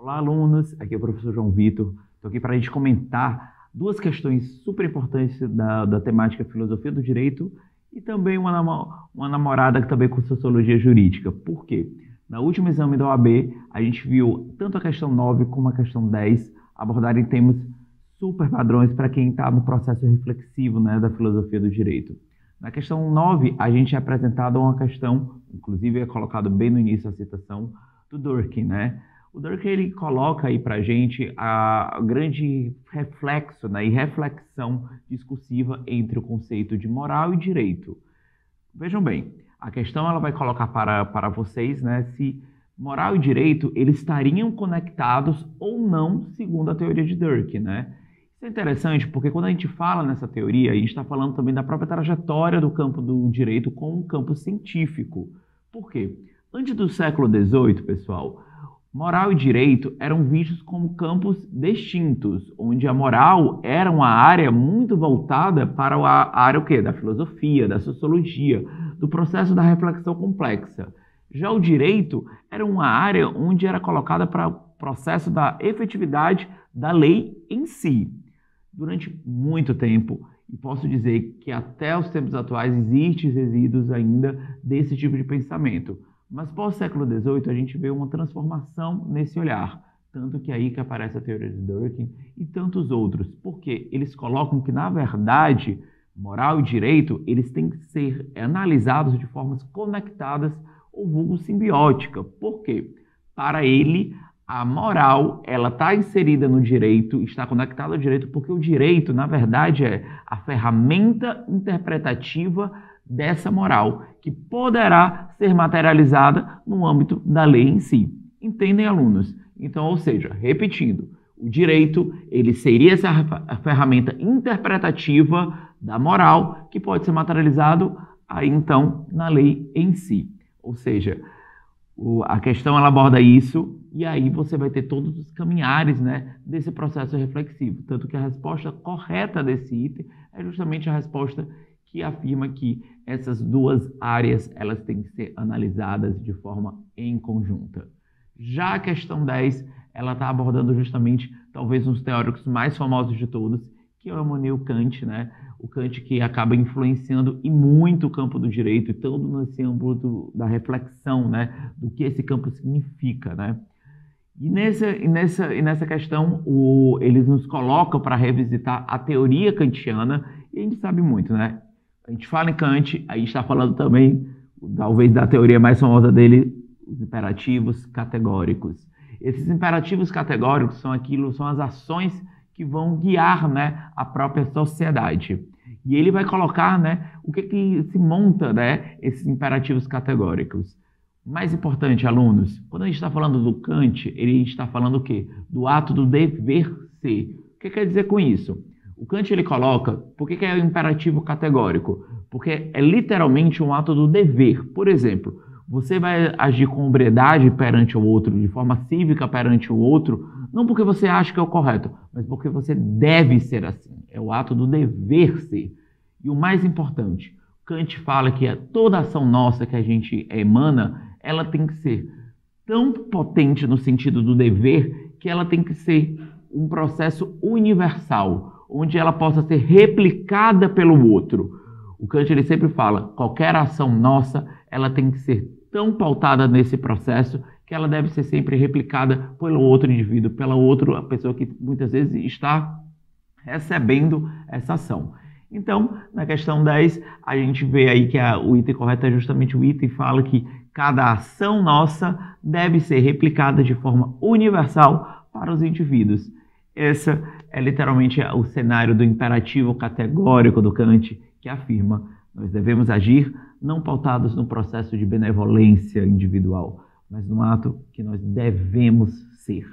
Olá, alunos. Aqui é o professor João Vitor. Estou aqui para a gente comentar duas questões super importantes da temática filosofia do direito e também uma namorada também com sociologia jurídica. Por quê? No último exame da OAB, a gente viu tanto a questão 9 como a questão 10 abordarem temas super padrões para quem está no processo reflexivo, né, da filosofia do direito. Na questão 9, a gente é apresentado uma questão, inclusive é colocado bem no início a citação, do Durkheim, né? O Durkheim, ele coloca aí para a gente a grande reflexo, né, e reflexão discursiva entre o conceito de moral e direito. Vejam bem, a questão ela vai colocar para vocês, né, se moral e direito eles estariam conectados ou não, segundo a teoria de Durkheim, né? Isso é interessante porque quando a gente fala nessa teoria, a gente está falando também da própria trajetória do campo do direito com o campo científico. Por quê? Antes do século XVIII, pessoal, moral e direito eram vistos como campos distintos, onde a moral era uma área muito voltada para a área o quê? Da filosofia, da sociologia, do processo da reflexão complexa. Já o direito era uma área onde era colocada para o processo da efetividade da lei em si. Durante muito tempo, e posso dizer que até os tempos atuais existem resíduos ainda desse tipo de pensamento. Mas pós-século XVIII a gente vê uma transformação nesse olhar, tanto que aí que aparece a teoria de Durkheim e tantos outros, porque eles colocam que, na verdade, moral e direito, eles têm que ser analisados de formas conectadas ou vulgo simbiótica. Por quê? Para ele, a moral, ela está inserida no direito, está conectada ao direito, porque o direito, na verdade, é a ferramenta interpretativa dessa moral, que poderá ser materializada no âmbito da lei em si. Entendem, alunos? Então, ou seja, repetindo, o direito, ele seria essa ferramenta interpretativa da moral, que pode ser materializado aí, então, na lei em si. Ou seja, a questão ela aborda isso e aí você vai ter todos os caminhares, né, desse processo reflexivo. Tanto que a resposta correta desse item é justamente a resposta que afirma que essas duas áreas elas têm que ser analisadas de forma em conjunta. Já a questão 10, ela está abordando justamente talvez um dos teóricos mais famosos de todos, que é o Immanuel Kant, né? O Kant que acaba influenciando e muito o campo do direito, e todo nesse âmbito da reflexão, né, do que esse campo significa, né? E nessa questão, eles nos colocam para revisitar a teoria kantiana, e a gente sabe muito, né? A gente fala em Kant, aí está falando também, talvez, da teoria mais famosa dele, os imperativos categóricos. Esses imperativos categóricos são as ações que vão guiar, né, a própria sociedade. E ele vai colocar, né, o que se monta, né, esses imperativos categóricos. Mais importante, alunos, quando a gente está falando do Kant, ele está falando o quê? Do ato do dever ser. O que quer dizer com isso? O Kant ele coloca, por que é o imperativo categórico? Porque é literalmente um ato do dever. Por exemplo, você vai agir com hombridade perante o outro, de forma cívica perante o outro, não porque você acha que é o correto, mas porque você deve ser assim. É o ato do dever ser. E o mais importante, Kant fala que toda ação nossa que a gente emana, ela tem que ser tão potente no sentido do dever, que ela tem que ser um processo universal, onde ela possa ser replicada pelo outro. O Kant ele sempre fala, qualquer ação nossa, ela tem que ser tão pautada nesse processo que ela deve ser sempre replicada pelo outro indivíduo, pela outra pessoa que muitas vezes está recebendo essa ação. Então, na questão 10, a gente vê aí que o item correto é justamente o item que fala que cada ação nossa deve ser replicada de forma universal para os indivíduos. Esse é literalmente o cenário do imperativo categórico do Kant, que afirma nós devemos agir não pautados no processo de benevolência individual, mas no ato que nós devemos ser.